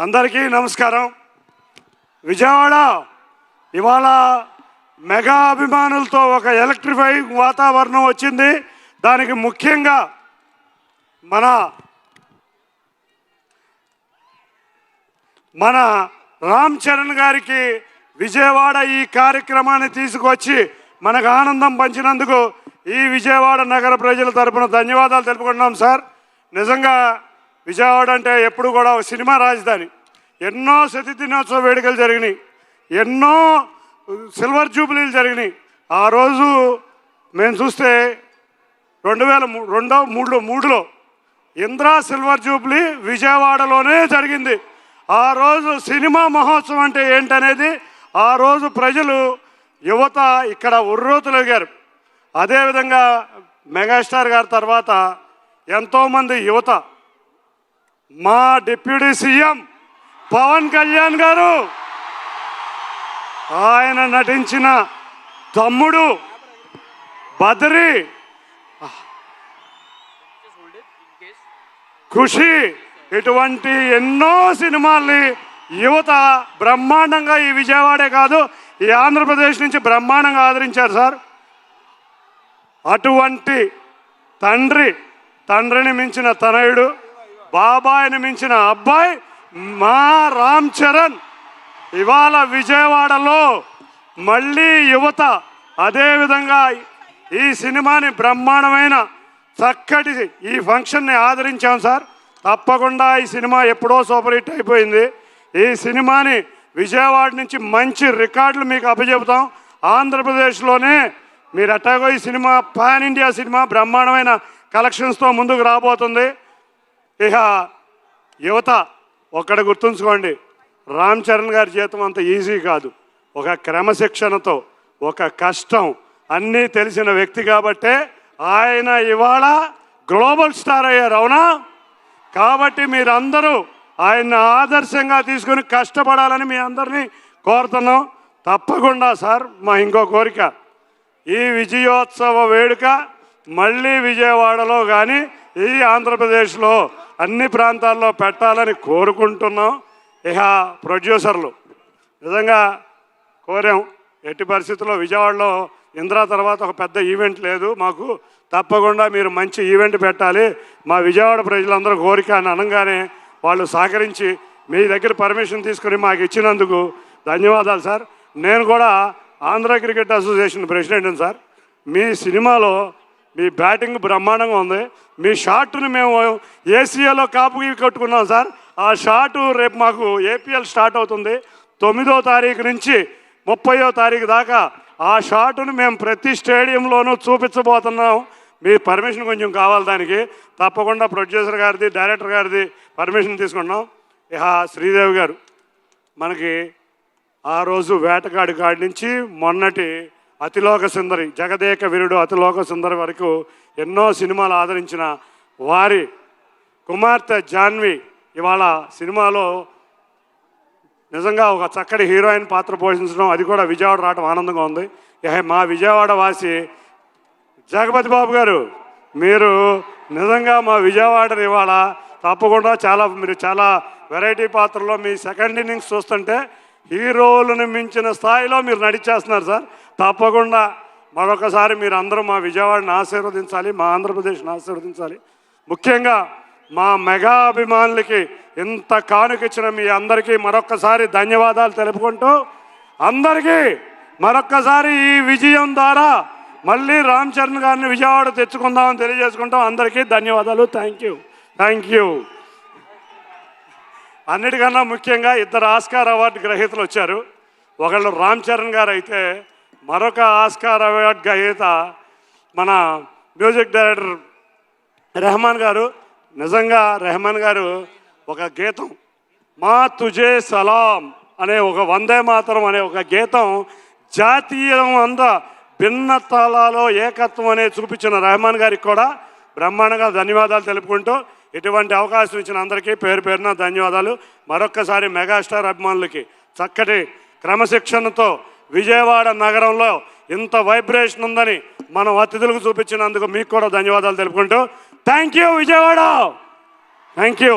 అందరికీ నమస్కారం. విజయవాడ ఇవాళ మెగా అభిమానులతో ఒక ఎలక్ట్రిఫైయింగ్ వాతావరణం వచ్చింది. దానికి ముఖ్యంగా మన రామ్ చరణ్ గారికి విజయవాడ ఈ కార్యక్రమాన్ని తీసుకొచ్చి మనకు ఆనందం పంచినందుకు ఈ విజయవాడ నగర ప్రజల తరపున ధన్యవాదాలు తెలుపుకుంటున్నాం సార్. నిజంగా విజయవాడ అంటే ఎప్పుడు కూడా ఒక సినిమా రాజధాని. ఎన్నో శత దినోత్సవ వేడుకలు జరిగినాయి, ఎన్నో సిల్వర్ జూబ్లీలు జరిగినాయి. ఆ రోజు మేము చూస్తే 2003లో ఇంద్రా సిల్వర్ జూబ్లీ విజయవాడలోనే జరిగింది. ఆ రోజు సినిమా మహోత్సవం అంటే ఏంటనేది ఆ రోజు ప్రజలు యువత ఇక్కడ ఉర్రూతలగారు. అదేవిధంగా మెగాస్టార్ గారి తర్వాత ఎంతోమంది యువత, మా డిప్యూటీ సీఎం పవన్ కళ్యాణ్ గారు, ఆయన నటించిన తమ్ముడు, బద్రీ, ఖుషి, ఇటువంటి ఎన్నో సినిమాల్ని యువత బ్రహ్మాండంగా ఈ విజయవాడే కాదు ఈ ఆంధ్రప్రదేశ్ నుంచి బ్రహ్మాండంగా ఆదరించారు సార్. అటువంటి తండ్రిని మించిన తనయుడు, బాబాయిని మించిన అబ్బాయి మా రామ్ చరణ్ ఇవాళ విజయవాడలో మళ్ళీ యువత అదేవిధంగా ఈ సినిమాని బ్రహ్మాండమైన చక్కటి ఈ ఫంక్షన్ని ఆదరించాం సార్. తప్పకుండా ఈ సినిమా ఎప్పుడో సూపర్ హిట్ అయిపోయింది. ఈ సినిమాని విజయవాడ నుంచి మంచి రికార్డులు మీకు అప్పచెబుతాం. ఆంధ్రప్రదేశ్లోనే మీరు అట్టాగో ఈ సినిమా పాన్ ఇండియా సినిమా బ్రహ్మాండమైన కలెక్షన్స్తో ముందుకు రాబోతుంది. ఇక యువత ఒక్కడ గుర్తుంచుకోండి, రామ్ చరణ్ గారి జీవితం అంత ఈజీ కాదు. ఒక క్రమశిక్షణతో, ఒక కష్టం అన్నీ తెలిసిన వ్యక్తి కాబట్టే ఆయన ఇవాళ గ్లోబల్ స్టార్ అయ్యారు, అవునా? కాబట్టి మీరందరూ ఆయన్ని ఆదర్శంగా తీసుకుని కష్టపడాలని మీ అందరినీ కోరుతున్నాం. తప్పకుండా సార్, మా ఇంకో కోరిక, ఈ విజయోత్సవ వేడుక మళ్ళీ విజయవాడలో కానీ ఈ ఆంధ్రప్రదేశ్లో అన్ని ప్రాంతాల్లో పెట్టాలని కోరుకుంటున్నాం. ఇక ప్రొడ్యూసర్లు నిజంగా కోరాం, ఎట్టి పరిస్థితుల్లో విజయవాడలో ఇంద్రా తర్వాత ఒక పెద్ద ఈవెంట్ లేదు మాకు, తప్పకుండా మీరు మంచి ఈవెంట్ పెట్టాలి మా విజయవాడ ప్రజలందరూ కోరిక అని అనగానే వాళ్ళు సహకరించి మీ దగ్గర పర్మిషన్ తీసుకుని మాకు ఇచ్చినందుకు ధన్యవాదాలు సార్. నేను కూడా ఆంధ్ర క్రికెట్ అసోసియేషన్ ప్రెసిడెంట్ని సార్. మీ సినిమాలో మీ బ్యాటింగ్ బ్రహ్మాండంగా ఉంది. మీ షాట్ని మేము ఏసీఏలో కాపుకి కట్టుకున్నాం సార్. ఆ షాటు రేపు మాకు ఏపీఎల్ స్టార్ట్ అవుతుంది 9వ తారీఖు నుంచి 30వ తారీఖు దాకా. ఆ షాటును మేము ప్రతి స్టేడియంలోనూ చూపించబోతున్నాం. మీ పర్మిషన్ కొంచెం కావాలి దానికి. తప్పకుండా ప్రొడ్యూసర్ గారిది, డైరెక్టర్ గారిది పర్మిషన్ తీసుకున్నాం. ఇక శ్రీదేవి గారు మనకి ఆ రోజు వేటగాడి కాడి నుంచి మొన్నటి అతిలోక సుందరి, జగదేక వీరుడు అతిలోక సుందరి వరకు ఎన్నో సినిమాలు ఆదరించిన వారి కుమార్తె జాన్వి ఇవాళ సినిమాలో నిజంగా ఒక చక్కటి హీరోయిన్ పాత్ర పోషించడం, అది కూడా విజయవాడ రావడం ఆనందంగా ఉంది. మా విజయవాడ వాసి జగపతి బాబు గారు, మీరు నిజంగా మా విజయవాడని ఇవాళ తప్పకుండా మీరు చాలా వెరైటీ పాత్రలో మీ సెకండ్ ఇన్నింగ్స్ చూస్తుంటే హీరోలను మించిన స్థాయిలో మీరు నడిచేస్తున్నారు సార్. తప్పకుండా మరొకసారి మీరు అందరూ మా విజయవాడని ఆశీర్వదించాలి, మా ఆంధ్రప్రదేశ్ని ఆశీర్వదించాలి. ముఖ్యంగా మా మెగా అభిమానులకి ఇంత కానుకిచ్చిన మీ అందరికీ మరొక్కసారి ధన్యవాదాలు తెలుపుకుంటూ, అందరికీ మరొక్కసారి ఈ విజయం ద్వారా మళ్ళీ రామ్ చరణ్ గారిని విజయవాడ తెచ్చుకుందామని తెలియజేసుకుంటాం. అందరికీ ధన్యవాదాలు. Thank you. అన్నిటికన్నా ముఖ్యంగా 2 ఆస్కార్ అవార్డు గ్రహీతలు వచ్చారు. ఒకళ్ళు రామ్ చరణ్ గారు అయితే మరొక ఆస్కార్ అవార్డు గ్రహీత మన మ్యూజిక్ డైరెక్టర్ రెహమాన్ గారు. నిజంగా రెహమాన్ గారు ఒక గీతం, మా తుజే సలాం అనే ఒక వందే మాతరం అనే ఒక గీతం జాతీయం అంతా భిన్నతలలో ఏకత్వం అనే చూపించిన రెహమాన్ గారికి కూడా బ్రహ్మాండంగా ధన్యవాదాలు తెలుపుకుంటూ, ఇటువంటి అవకాశం ఇచ్చిన అందరికీ పేరు పేరున ధన్యవాదాలు. మరొక్కసారి మెగాస్టార్ అభిమానులకి చక్కటి క్రమశిక్షణతో విజయవాడ నగరంలో ఇంత వైబ్రేషన్ ఉందని మనం అతిథులకు చూపించినందుకు మీకు కూడా ధన్యవాదాలు తెలుపుకుంటూ, thank you Vijayawada, thank you.